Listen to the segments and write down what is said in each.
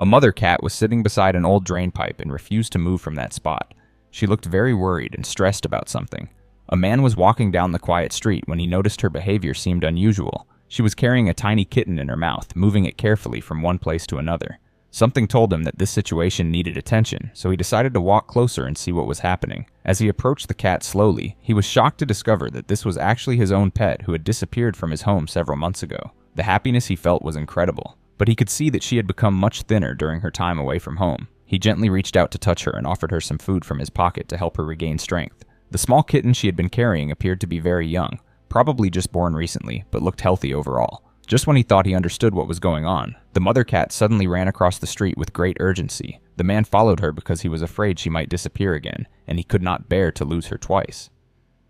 A mother cat was sitting beside an old drain pipe and refused to move from that spot. She looked very worried and stressed about something. A man was walking down the quiet street when he noticed her behavior seemed unusual. She was carrying a tiny kitten in her mouth, moving it carefully from one place to another. Something told him that this situation needed attention, so he decided to walk closer and see what was happening. As he approached the cat slowly, he was shocked to discover that this was actually his own pet who had disappeared from his home several months ago. The happiness he felt was incredible, but he could see that she had become much thinner during her time away from home. He gently reached out to touch her and offered her some food from his pocket to help her regain strength. The small kitten she had been carrying appeared to be very young, probably just born recently, but looked healthy overall. Just when he thought he understood what was going on, the mother cat suddenly ran across the street with great urgency. The man followed her because he was afraid she might disappear again, and he could not bear to lose her twice.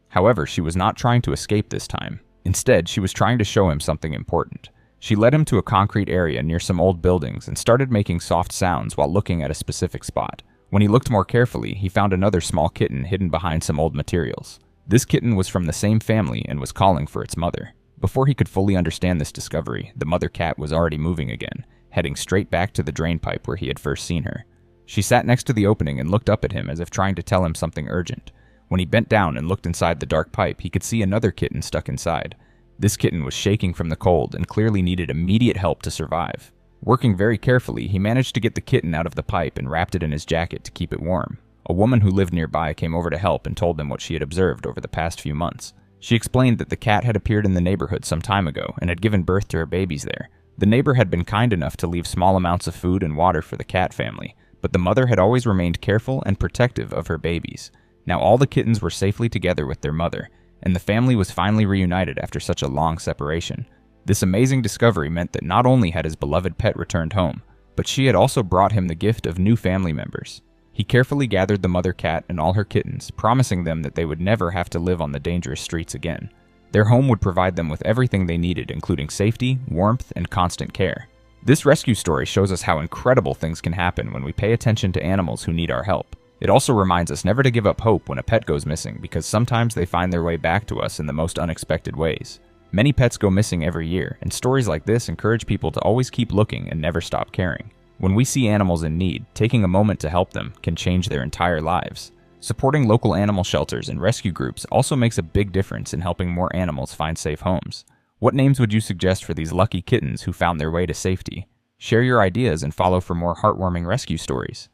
However, she was not trying to escape this time. Instead, she was trying to show him something important. She led him to a concrete area near some old buildings and started making soft sounds while looking at a specific spot. When he looked more carefully, he found another small kitten hidden behind some old materials. This kitten was from the same family and was calling for its mother. Before he could fully understand this discovery, the mother cat was already moving again, heading straight back to the drain pipe where he had first seen her. She sat next to the opening and looked up at him as if trying to tell him something urgent. When he bent down and looked inside the dark pipe, he could see another kitten stuck inside. This kitten was shaking from the cold and clearly needed immediate help to survive. Working very carefully, he managed to get the kitten out of the pipe and wrapped it in his jacket to keep it warm. A woman who lived nearby came over to help and told them what she had observed over the past few months. She explained that the cat had appeared in the neighborhood some time ago and had given birth to her babies there. The neighbor had been kind enough to leave small amounts of food and water for the cat family, but the mother had always remained careful and protective of her babies. Now all the kittens were safely together with their mother, and the family was finally reunited after such a long separation. This amazing discovery meant that not only had his beloved pet returned home, but she had also brought him the gift of new family members. He carefully gathered the mother cat and all her kittens, promising them that they would never have to live on the dangerous streets again. Their home would provide them with everything they needed, including safety, warmth, and constant care. This rescue story shows us how incredible things can happen when we pay attention to animals who need our help. It also reminds us never to give up hope when a pet goes missing, because sometimes they find their way back to us in the most unexpected ways. Many pets go missing every year, and stories like this encourage people to always keep looking and never stop caring. When we see animals in need, taking a moment to help them can change their entire lives. Supporting local animal shelters and rescue groups also makes a big difference in helping more animals find safe homes. What names would you suggest for these lucky kittens who found their way to safety? Share your ideas and follow for more heartwarming rescue stories.